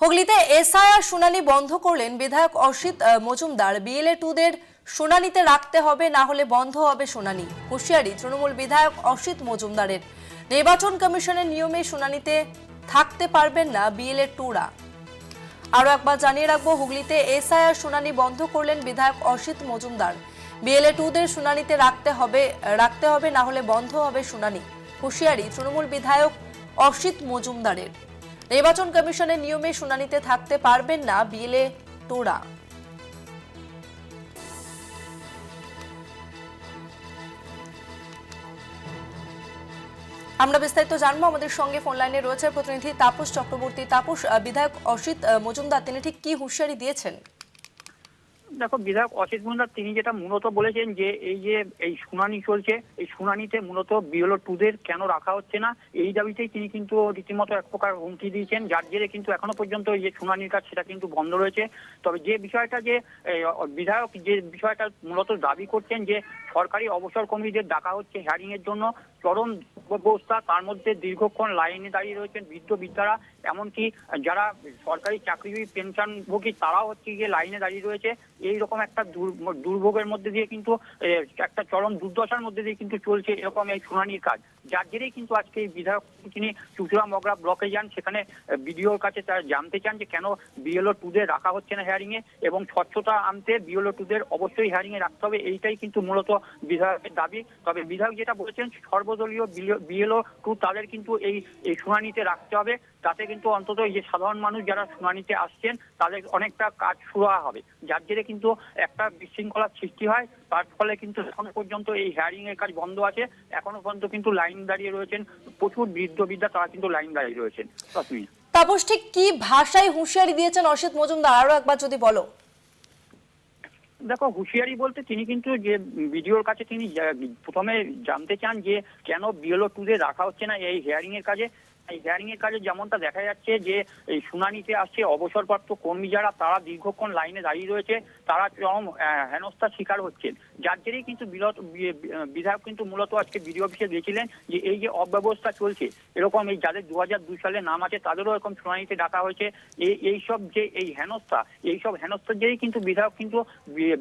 হুগলিতে এসআইআর শুনানি বন্ধ করলেন বিধায়ক অসিত মজুমদার। বিএলএ 2দের শুনানিতে রাখতে হবে, না হলে বন্ধ হবে শুনানি। হুঁশিয়ারি তৃণমূল বিধায়ক অসিত মজুমদারের। নির্বাচন কমিশনের নিয়মে শুনানিতে থাকতে পারবেন না বিএলএ 2রা। আরো একবার জানিয়ে রাখবো, হুগলিতে এসআইআর শুনানি বন্ধ করলেন বিধায়ক অসিত মজুমদার। বিএলএ 2দের শুনানিতে রাখতে হবে, না হলে বন্ধ হবে শুনানি। হুঁশিয়ারি তৃণমূল বিধায়ক অসিত মজুমদারের। নির্বাচন কমিশনের নিয়মে শুনানিতে থাকতে পারবেন না বিএলএ 2রা। আমরা বিস্তারিত জানবো। আমাদের সঙ্গে ফোন লাইনে রয়েছে প্রতিনিধি তাপস চক্রবর্তী। তাপস, বিধায়ক অসিত মজুমদার তিনি ঠিক কি হুঁশিয়ারি দিয়েছেন? দেখো, বিধায়ক অসিত মজুমদার তিনি যেটা মূলত বলেছেন যে এই শুনানি চলছে, এই শুনানিতে মূলত বিএলও 2দের কেন রাখা হচ্ছে না, এই দাবিতেই তিনি কিন্তু রীতিমতো এক প্রকার হুমকি দিয়েছেন, যার জেরে কিন্তু এখনো পর্যন্ত এই যে শুনানির কাজ সেটা কিন্তু বন্ধ রয়েছে। তবে যে বিষয়টা যে বিধায়ক যে বিষয়টা মূলত দাবি করছেন যে সরকারি অবসর কর্মীদের ডাকা হচ্ছে হিয়ারিং এর জন্য, চরম ব্যবস্থা, তার মধ্যে দীর্ঘক্ষণ লাইনে দাঁড়িয়ে রয়েছেন বৃদ্ধ বৃদ্ধারা, এমনকি যারা সরকারি চাকরিজীবী পেনশনভোগী তারাও হচ্ছে গিয়ে লাইনে দাঁড়িয়ে রয়েছে। এইরকম একটা দুর্ভোগের মধ্যে দিয়ে কিন্তু একটা চরম দুর্দশার মধ্যে দিয়ে কিন্তু চলছে এরকম এই শুনানির কাজ, যার জেরেই কিন্তু আজকে এই বিধায়ক তিনি চুঁচুড়া মগরা ব্লকে যান। সেখানে বিডিওর কাছে তারা জানতে চান যে কেন বিএলও 2দের রাখা হচ্ছে না হিয়ারিং এ, এবং স্বচ্ছতা আনতে বিএলও 2দের অবশ্যই হিয়ারিং এ রাখতে হবে, এইটাই কিন্তু মূলত বিধায়কের দাবি। তবে বিধায়ক যেটা বলেছেন, সর্বদলীয় বিএলও 2 তাদের কিন্তু এই শুনানিতে রাখতে হবে, তাতে কিন্তু অন্তত এই যে সাধারণ মানুষ যারা শুনানিতে আসছেন তাদের অনেকটা কাজ শুরু হবে, যার জেরে কিন্তু একটা বিশৃঙ্খলার সৃষ্টি হয়। তার ফলে কিন্তু এখনো পর্যন্ত এই হিয়ারিং এর কাজ বন্ধ আছে, এখনো পর্যন্ত কিন্তু লাইন দাঁড়িয়ে রয়েছেন প্রচুর বৃদ্ধ বৃদ্ধা, তারা কিন্তু লাইন দাঁড়িয়ে রয়েছেন। তাপস, ঠিক কি ভাষায় হুঁশিয়ারি দিয়েছেন অসিত মজুমদার, আরো একবার যদি বলো। দেখো, হুঁশিয়ারি বলতে তিনি কিন্তু যে বিডিওর কাছে তিনি প্রথমে জানতে চান যে কেন বিএলও 2দের রাখা হচ্ছে না এই হিয়ারিং এর কাজে। এই হিয়ারিং এর কাজে যেমনটা দেখা যাচ্ছে যে এই শুনানিতে আসছে অবসরপ্রাপ্ত কর্মী যারা, তারা দীর্ঘক্ষণ লাইনে দাঁড়িয়ে রয়েছে, তারা চরম হেনস্থার শিকার হচ্ছেন, যার জেরেই কিন্তু বিধায়ক কিন্তু মূলত আজকে বিডিও অফিসে গিয়েছিলেন যে এই যে অব্যবস্থা চলছে, এরকম এই যাদের 2002 সালে নাম আছে তাদেরও এরকম শুনানিতে ডাকা হয়েছে। এইসব যে এই হেনস্থার জেরেই কিন্তু বিধায়ক কিন্তু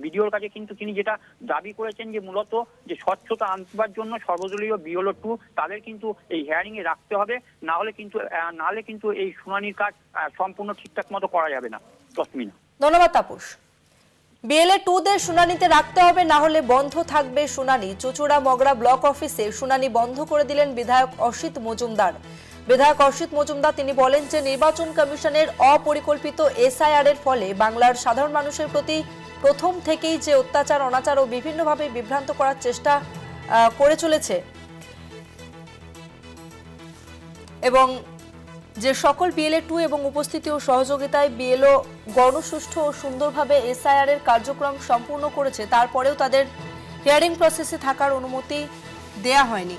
বিডিওর কাছে কিন্তু তিনি যেটা দাবি করেছেন যে মূলত যে স্বচ্ছতা আনবার জন্য সর্বদলীয় বিএলও 2 তাদের কিন্তু এই হিয়ারিং এ রাখতে হবে, নাহলে কিন্তু এই শুনানির কাজ সম্পূর্ণ ঠিকঠাক মতো করা যাবে না। তসমিনা, ধন্যবাদ তাপস। বিএলএ 2দের শুনানিতে রাখতে হবে, না হলে বন্ধ থাকবে শুনানি। চুঁচুড়া মগরা ব্লক অফিসে শুনানি বন্ধ করে দিলেন বিধায়ক অসিত মজুমদার। বিধায়ক অসিত মজুমদার তিনি বলেন যে নির্বাচন কমিশনের অপরিকল্পিত এসআইআর এর ফলে বাংলার সাধারণ মানুষের প্রতি প্রথম থেকেই যে অত্যাচার অনাচার ও বিভিন্নভাবে বিভ্রান্ত করার চেষ্টা করে চলেছে, এবং যে সকল বিএলএ 2 এবং উপস্থিতি ও সহযোগিতায় বিএলও গণসুষ্ঠু ও সুন্দরভাবে এসআইআর এর কার্যক্রম সম্পূর্ণ করেছে, তারপরেও তাদের হিয়ারিং প্রসেসে থাকার অনুমতি দেয়া হয়নি,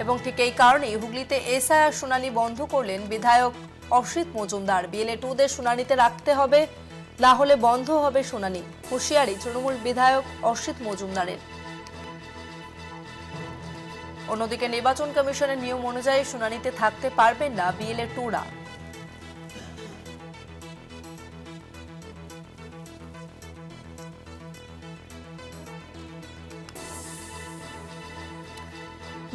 এবং ঠিক এই কারণেই হুগলিতে এসআইআর শুনানি বন্ধ করলেন বিধায়ক অসিত মজুমদার। বিএলএ 2দের শুনানিতে রাখতে হবে, না হলে বন্ধ হবে শুনানি। হুঁশিয়ারি তৃণমূল বিধায়ক অসিত মজুমদারের। অন্যদিকে নির্বাচন কমিশনের নিয়ম অনুযায়ী শুনানিতে থাকতে পারবেন না বিএলএ 2রা।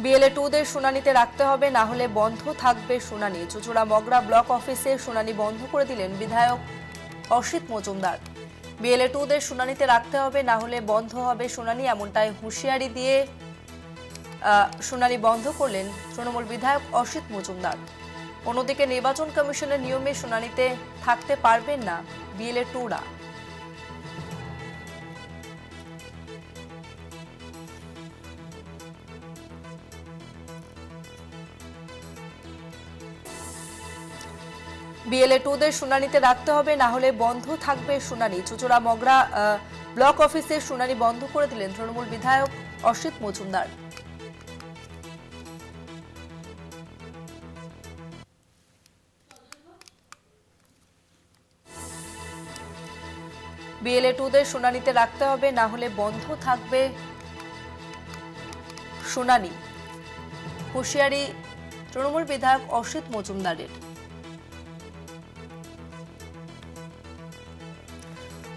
বিএলএ 2দের শুনানিতে রাখতে হবে, না হলে বন্ধ থাকবে শুনানি। চুঁচুড়া মগরা ব্লক অফিসে শুনানি বন্ধ করে দিলেন বিধায়ক অসিত মজুমদার। বিএলএ 2দের শুনানিতে রাখতে হবে, না হলে বন্ধ হবে শুনানি, এমনটাই হুঁশিয়ারি দিয়ে শুনানি বন্ধ করলেন তৃণমূল বিধায়ক অসিত মজুমদার। অন্যদিকে নির্বাচন কমিশনের নিয়মে শুনানিতে থাকতে পারবেন না বিএলএ 2রা। বিএলএ 2দের শুনানিতে রাখতে হবে, না হলে বন্ধ থাকবে শুনানি। চুঁচুড়া মগরা ব্লক অফিসে শুনানি বন্ধ করে দিলেন তৃণমূল বিধায়ক অসিত মজুমদার। বিএলএ 2দের শুনানিতে রাখতে হবে, না হলে বন্ধ থাকবে শুনানি। হুঁশিয়ারি তৃণমূল বিধায়ক অসিত মজুমদারের।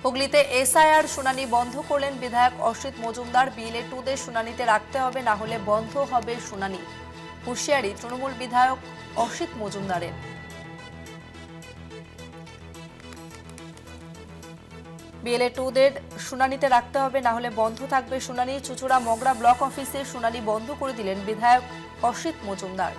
হুগলিতে এসআইআর শুনানি বন্ধ করলেন বিধায়ক অসিত মজুমদার। বিএলএ 2দের শুনানিতে রাখতে হবে, না হলে বন্ধ হবে শুনানি। হুঁশিয়ারি তৃণমূল বিধায়ক অসিত মজুমদারের। বিএলএ 2দের শুনানিতে রাখতে হবে, না হলে বন্ধ থাকবে শুনানি। চুঁচুড়া মগরা ব্লক অফিসে শুনানি বন্ধ করে দিলেন বিধায়ক অসিত মজুমদার।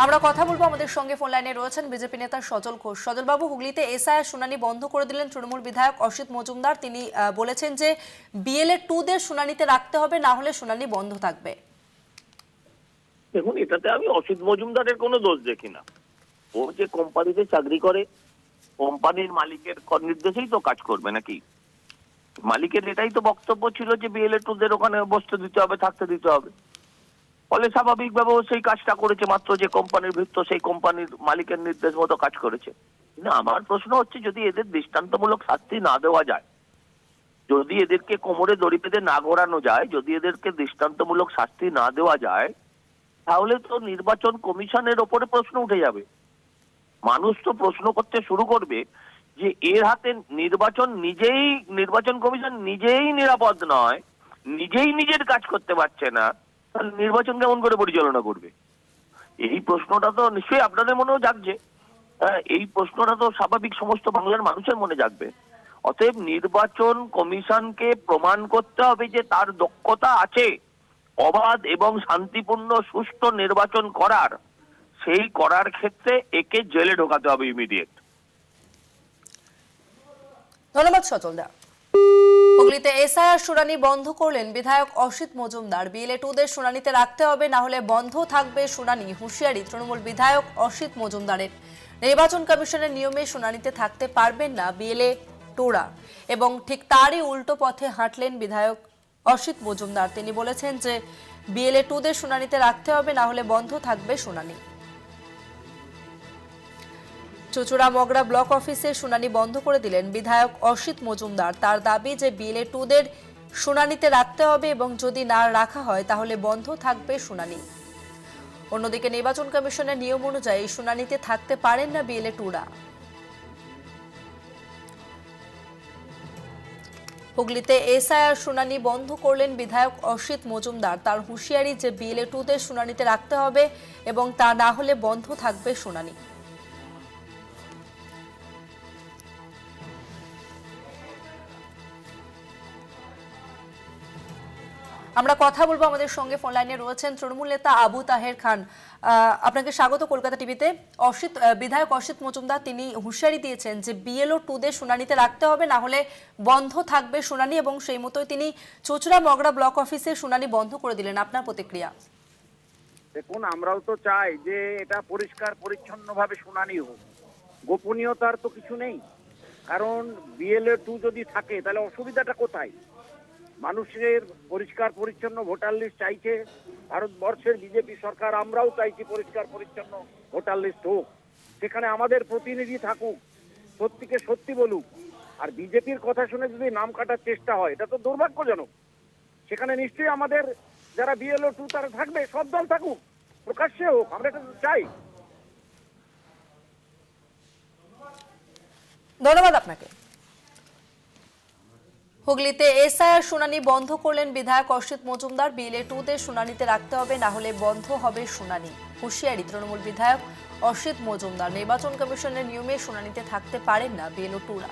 আমরা কথা বলবো, আমাদের সঙ্গে ফোন লাইনে রয়েছেন বিজেপি নেতা সজল ঘোষ। সজল বাবু, হুগলিতে এসআইআর শুনানি বন্ধ করে দিলেন তৃণমূল বিধায়ক অসিত মজুমদার। তিনি বলেছেন যে বিএলএ 2দের শুনানিতে রাখতে হবে, না হলে শুনানি বন্ধ থাকবে। দেখুন, এটাতে আমি অসিত মজুমদারের কোনো দোষ দেখি না। ও যে কোম্পানিতে চাকরি করে, কোম্পানির মালিকের নির্দেশেই তো কাজ করবে নাকি? মালিকের এটাই তো বক্তব্য ছিল যে বিএলএ 2দের ওখানে বসতে দিতে হবে, থাকতে দিতে হবে। ফলে স্বাভাবিকভাবে ও সেই কাজটা করেছে, মাত্র যে কোম্পানির ভিত্ত সেই কোম্পানির মালিকের নির্দেশ মতো কাজ করেছে। কিন্তু আমার প্রশ্ন হচ্ছে, যদি এদের দৃষ্টান্তমূলক শাস্তি না দেওয়া যায়, যদি এদেরকে কোমরে দড়ি বেঁধে না ঘোরানো যায়, যদি এদেরকে দৃষ্টান্তমূলক শাস্তি না দেওয়া যায়, তাহলে তো নির্বাচন কমিশনের ওপরে প্রশ্ন উঠে যাবে। মানুষ তো প্রশ্ন করতে শুরু করবে যে এর হাতে নির্বাচন কমিশন নিজেই নিরাপদ নয়, নিজেই নিজের কাজ করতে পারছে না, তাহলে নির্বাচন কেমন করে পরিচালনা করবে? এই প্রশ্নটা তো নিশ্চয়ই আপনাদের মনেও জাগছে। এই প্রশ্নটা তো স্বাভাবিক সমস্ত বাংলার মানুষের মনে জাগবে। অতএব নির্বাচন কমিশনকে প্রমাণ করতে হবে যে তার দক্ষতা আছে অবাধ এবং শান্তিপূর্ণ সুষ্ঠু নির্বাচন করার। সেই করার ক্ষেত্রে একে জেলে ঢোকাতে হবে ইমিডিয়েট। ধন্যবাদ সজল দা। হুগলিতে এসআইআর শুনানি বন্ধ করলেন বিধায়ক অসিত মজুমদার। বিএলএ 2দের শুনানিতে রাখতে হবে, না হলে বন্ধ থাকবে শুনানি। হুঁশিয়ারি তৃণমূল বিধায়ক অসিত মজুমদারের। নির্বাচন কমিশনের নিয়মে শুনানিতে থাকতে পারবেন না বিএলএ 2রা, এবং ঠিক তারই উল্টো পথে হাঁটলেন বিধায়ক অসিত মজুমদার। তিনি বলেছেন যে বিএলএ 2দের শুনানিতে রাখতে হবে, না হলে বন্ধ থাকবে শুনানি। চুঁচুড়া মগরা ব্লক অফিসে শুনানি বন্ধ করে দিলেন বিধায়ক অসিত মজুমদার। তার দাবি যে বিএলএ 2দের শুনানিতে রাখতে হবে, এবং যদি না রাখা হয় তাহলে বন্ধ থাকবে শুনানি। অন্যদিকে নির্বাচন কমিশনের নিয়ম অনুযায়ী শুনানিতে থাকতে পারেন না বিএলএ 2রা। হুগলিতে এসআইআর শুনানি বন্ধ করলেন বিধায়ক অসিত মজুমদার। তার হুঁশিয়ারি যে বিএলএ 2দের শুনানিতে রাখতে হবে, এবং তা না হলে বন্ধ থাকবে শুনানি। আমরা কথা বলবো, আমাদের সঙ্গে ফোন লাইনে রয়েছেন তৃণমূল নেতা আবু তাহের খান। আপনাকে স্বাগত কলকাতা টিভিতে। বিধায়ক অসিত মজুমদার তিনি হুঁশিয়ারি দিয়েছেন যে বিএলও 2দের শুনানিতে রাখতে হবে, না হলে বন্ধ থাকবে শুনানি, এবং সেই মতোই তিনি চুঁচুড়া মগরা ব্লক অফিসে শুনানি বন্ধ করে দিলেন। আপনার প্রতিক্রিয়া? দেখুন, আমরাও তো চাই যে এটা পরিষ্কার পরিচ্ছন্নভাবে শুনানি হোক, গোপনীয়তার তো কিছু নেই। কারণ বিএলএ 2 যদি থাকে তাহলে অসুবিধাটা কোথায়? মানুষের পরিষ্কার পরিচ্ছন্ন ভোটার লিস্ট চাইছে ভারতবর্ষের বিজেপি সরকার। আমরাও চাইছি পরিষ্কার পরিচ্ছন্ন ভোটার লিস্ট হোক, সেখানে আমাদের প্রতিনিধি থাকুক, সত্যিকে সত্যি বলুক। আর বিজেপির কথা শুনে যদি নাম কাটার চেষ্টা হয়, এটা তো দুর্ভাগ্যজনক। সেখানে নিশ্চয়ই আমাদের যারা বিএলও 2 তারা থাকবে, সব দল থাকুক, প্রকাশ্যে হোক, আমরা এটা চাই। ধন্যবাদ আপনাকে। হুগলিতে এসআইআর শুনানি বন্ধ করলেন বিধায়ক অসিত মজুমদার। বিএলএ 2দের শুনানিতে রাখতে হবে, না হলে বন্ধ হবে শুনানি। হুঁশিয়ারি তৃণমূল বিধায়ক অসিত মজুমদার। নির্বাচন কমিশনের নিয়মে শুনানিতে থাকতে পারেন না বিএলএ 2রা।